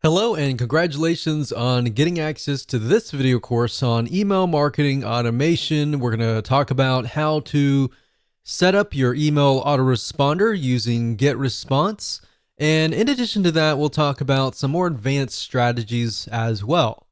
Hello and congratulations on getting access to this video course on email marketing automation. We're going to talk about how to set up your email autoresponder using GetResponse. And in addition to that, we'll talk about some more advanced strategies as well.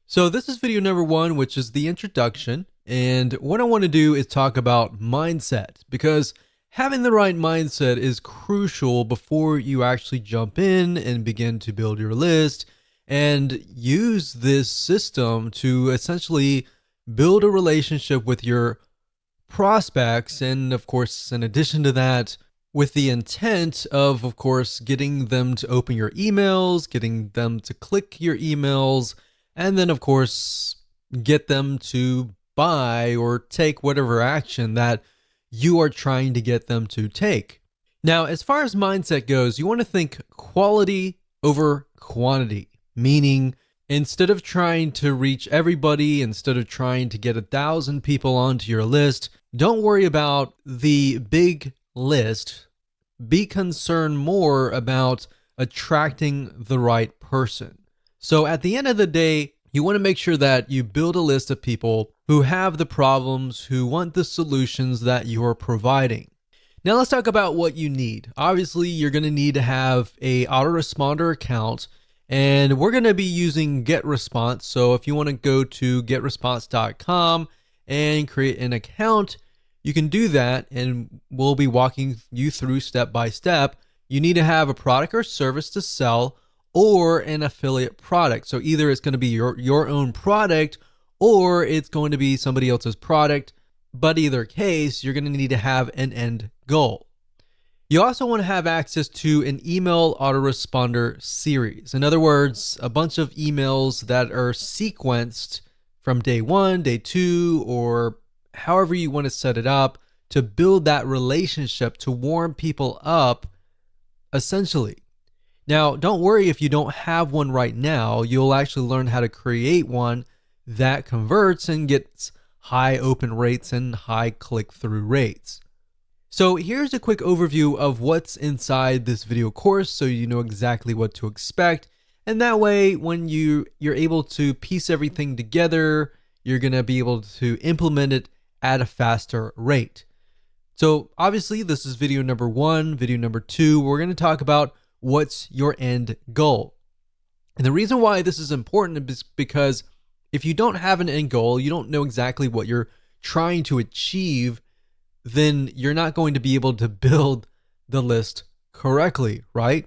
So this is video number 1, which is the introduction. And what I want to do is talk about mindset, because having the right mindset is crucial before you actually jump in and begin to build your list and use this system to essentially build a relationship with your prospects. And of course, in addition to that, with the intent of course, getting them to open your emails, getting them to click your emails, and then of course, get them to buy or take whatever action that you are trying to get them to take. Now, as far as mindset goes, you want to think quality over quantity, meaning instead of trying to reach everybody, instead of trying to get 1,000 people onto your list, don't worry about the big list. Be concerned more about attracting the right person. So at the end of the day, you want to make sure that you build a list of people who have the problems, who want the solutions that you're providing. Now let's talk about what you need. Obviously, you're going to need to have a autoresponder account, and we're going to be using GetResponse. So if you want to go to getresponse.com and create an account, you can do that, and we'll be walking you through step by step. You need to have a product or service to sell, or an affiliate product. So either it's going to be your own product, or it's going to be somebody else's product. But either case, you're going to need to have an end goal. You also want to have access to an email autoresponder series. In other words, a bunch of emails that are sequenced from day 1, day 2, or however you want to set it up to build that relationship, to warm people up, essentially. Now, don't worry if you don't have one right now. You'll actually learn how to create one that converts and gets high open rates and high click-through rates. So here's a quick overview of what's inside this video course so you know exactly what to expect. And that way, when you're able to piece everything together, you're going to be able to implement it at a faster rate. So obviously, this is video number 1. Video number 2, we're going to talk about what's your end goal. And the reason why this is important is because if you don't have an end goal, you don't know exactly what you're trying to achieve, then you're not going to be able to build the list correctly, right?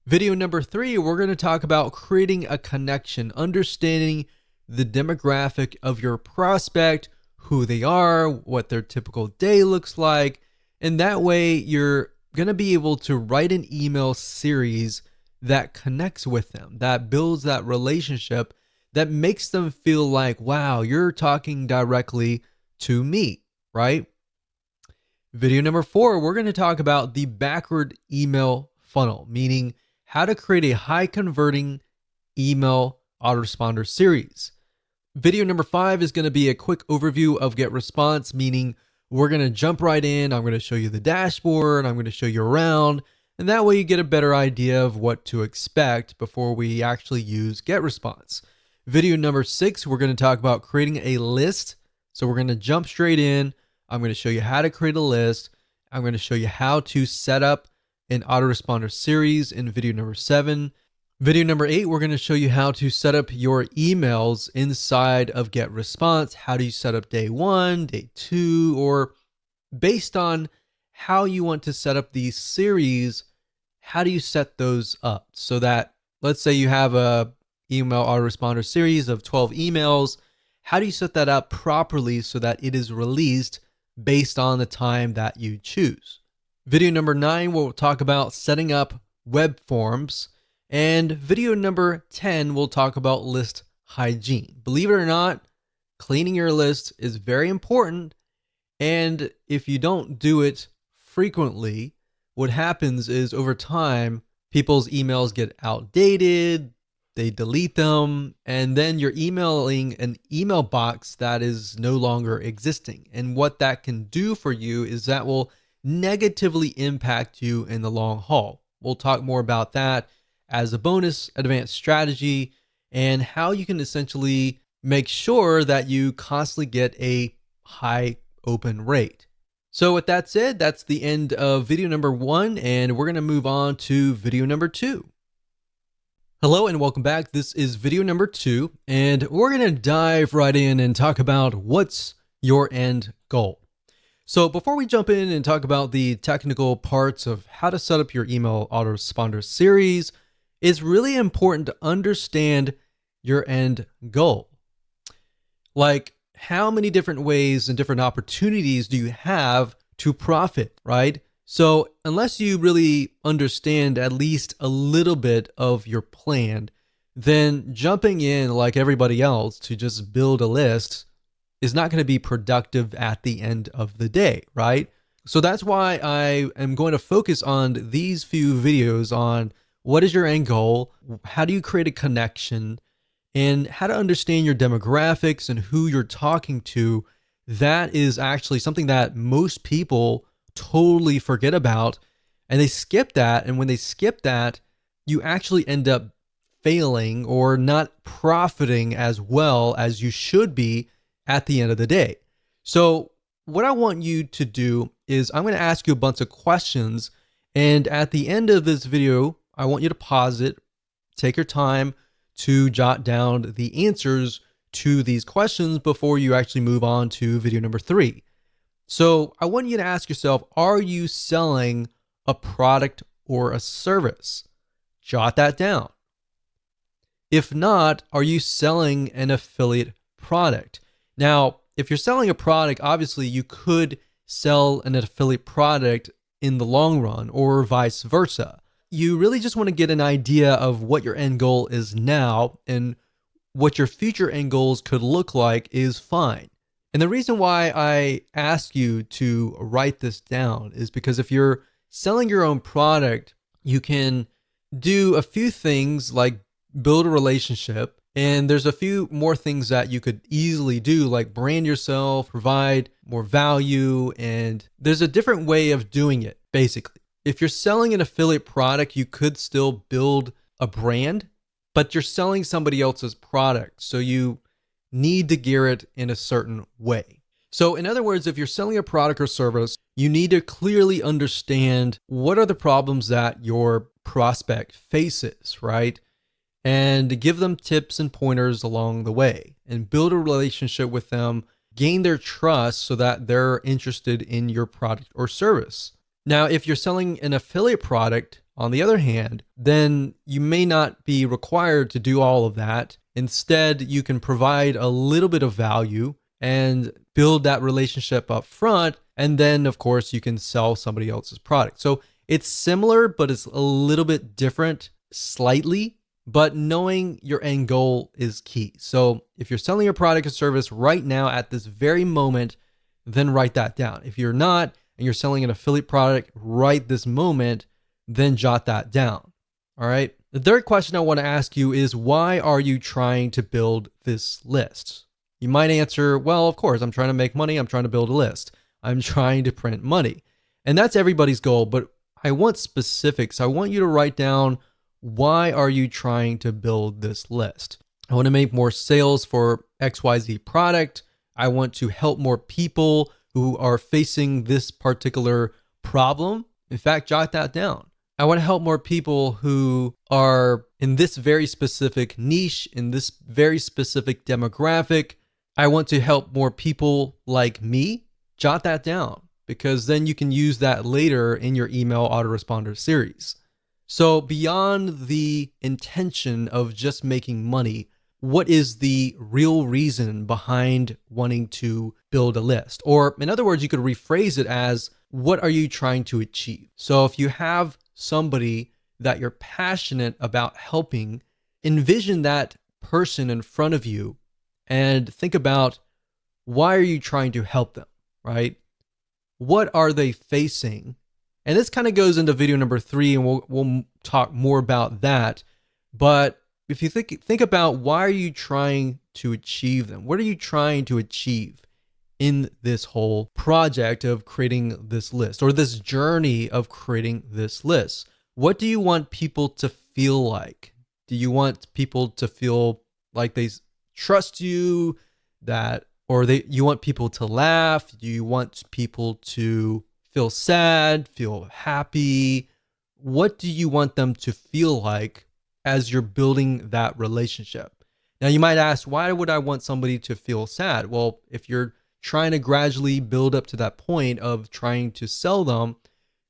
Video number 3, we're going to talk about creating a connection, understanding the demographic of your prospect, who they are, what their typical day looks like, and that way you're going to be able to write an email series that connects with them, that builds that relationship, that makes them feel like, wow, you're talking directly to me, right? Video number 4, we're going to talk about the backward email funnel, meaning how to create a high converting email autoresponder series. Video number 5 is going to be a quick overview of GetResponse, meaning we're going to jump right in. I'm going to show you the dashboard. I'm going to show you around. And that way you get a better idea of what to expect before we actually use GetResponse. Video number 6, we're going to talk about creating a list. So we're going to jump straight in. I'm going to show you how to create a list. I'm going to show you how to set up an autoresponder series in video number 7. Video number 8, we're going to show you how to set up your emails inside of GetResponse. How do you set up day 1, day 2, or based on how you want to set up these series, how do you set those up so that, let's say you have a email autoresponder series of 12 emails. How do you set that up properly so that it is released based on the time that you choose? Video number 9, we'll talk about setting up web forms. And video number 10, we'll talk about list hygiene. Believe it or not, cleaning your list is very important. And if you don't do it frequently, what happens is over time, people's emails get outdated, they delete them, and then you're emailing an email box that is no longer existing. And what that can do for you is that will negatively impact you in the long haul. We'll talk more about that as a bonus, advanced strategy, and how you can essentially make sure that you constantly get a high open rate. So with that said, that's the end of video number 1, and we're going to move on to video number 2. Hello and welcome back. This is video number 2, and we're going to dive right in and talk about what's your end goal. So before we jump in and talk about the technical parts of how to set up your email autoresponder series, it's really important to understand your end goal. Like, how many different ways and different opportunities do you have to profit, right? So unless you really understand at least a little bit of your plan, then jumping in like everybody else to just build a list is not going to be productive at the end of the day, right? So that's why I am going to focus on these few videos on what is your end goal, how do you create a connection, and how to understand your demographics and who you're talking to. That is actually something that most people totally forget about, and they skip that. And when they skip that, you actually end up failing or not profiting as well as you should be at the end of the day. So what I want you to do is I'm going to ask you a bunch of questions, and at the end of this video, I want you to pause it, take your time to jot down the answers to these questions before you actually move on to video number 3. So I want you to ask yourself, are you selling a product or a service? Jot that down. If not, are you selling an affiliate product? Now, if you're selling a product, obviously you could sell an affiliate product in the long run or vice versa. You really just want to get an idea of what your end goal is now, and what your future end goals could look like is fine. And the reason why I ask you to write this down is because if you're selling your own product, you can do a few things like build a relationship. And there's a few more things that you could easily do, like brand yourself, provide more value, and there's a different way of doing it, basically. If you're selling an affiliate product, you could still build a brand, but you're selling somebody else's product, so you need to gear it in a certain way. So in other words, if you're selling a product or service, you need to clearly understand what are the problems that your prospect faces, right? And give them tips and pointers along the way, and build a relationship with them, gain their trust so that they're interested in your product or service. Now, if you're selling an affiliate product, on the other hand, then you may not be required to do all of that. Instead, you can provide a little bit of value and build that relationship up front. And then, of course, you can sell somebody else's product. So it's similar, but it's a little bit different slightly. But knowing your end goal is key. So if you're selling a product or service right now at this very moment, then write that down. If you're not, and you're selling an affiliate product right this moment, then jot that down. All right. The third question I want to ask you is, why are you trying to build this list? You might answer, well, of course, I'm trying to make money. I'm trying to build a list. I'm trying to print money. And that's everybody's goal. But I want specifics. I want you to write down, why are you trying to build this list? I want to make more sales for XYZ product. I want to help more people who are facing this particular problem. In fact, jot that down. I want to help more people who are in this very specific niche, in this very specific demographic. I want to help more people like me. Jot that down, because then you can use that later in your email autoresponder series. So beyond the intention of just making money, what is the real reason behind wanting to build a list? Or in other words, you could rephrase it as, what are you trying to achieve? So if you have somebody that you're passionate about helping, envision that person in front of you and think about, why are you trying to help them, right? What are they facing? And this kind of goes into video number 3, and we'll talk more about that. But if you think about, why are you trying to achieve them? What are you trying to achieve in this whole project of creating this list, or this journey of creating this list? What do you want people to feel like? Do you want people to feel like they trust you, that, or you want people to laugh? Do you want people to feel sad, feel happy? What do you want them to feel like as you're building that relationship? Now, you might ask, why would I want somebody to feel sad? Well, if you're trying to gradually build up to that point of trying to sell them,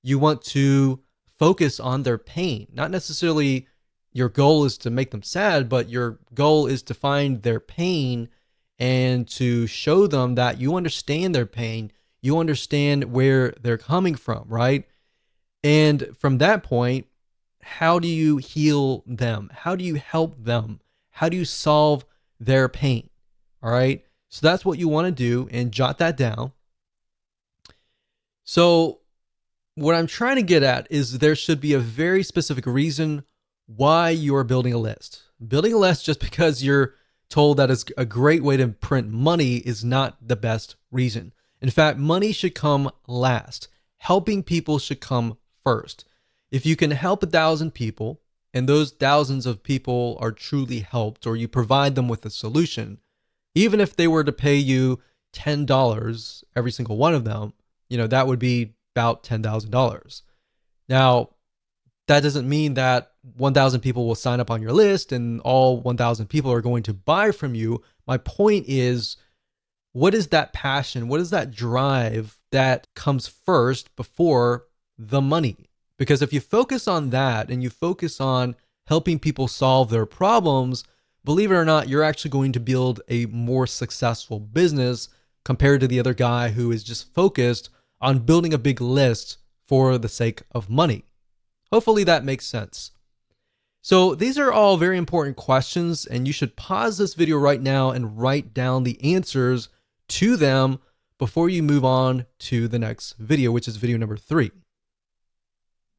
you want to focus on their pain. Not necessarily your goal is to make them sad, but your goal is to find their pain and to show them that you understand their pain. You understand where they're coming from, right? And from that point, how do you heal them? How do you help them? How do you solve their pain? All right. So that's what you want to do, and jot that down. So, what I'm trying to get at is there should be a very specific reason why you're building a list. Building a list just because you're told that it's a great way to print money is not the best reason. In fact, money should come last. Helping people should come first. If you can help 1,000 people and those thousands of people are truly helped, or you provide them with a solution, even if they were to pay you $10, every single one of them, that would be about $10,000. Now, that doesn't mean that 1,000 people will sign up on your list and all 1,000 people are going to buy from you. My point is, what is that passion? What is that drive that comes first before the money? Because if you focus on that and you focus on helping people solve their problems, believe it or not, you're actually going to build a more successful business compared to the other guy who is just focused on building a big list for the sake of money. Hopefully that makes sense. So these are all very important questions, and you should pause this video right now and write down the answers to them before you move on to the next video, which is video number 3.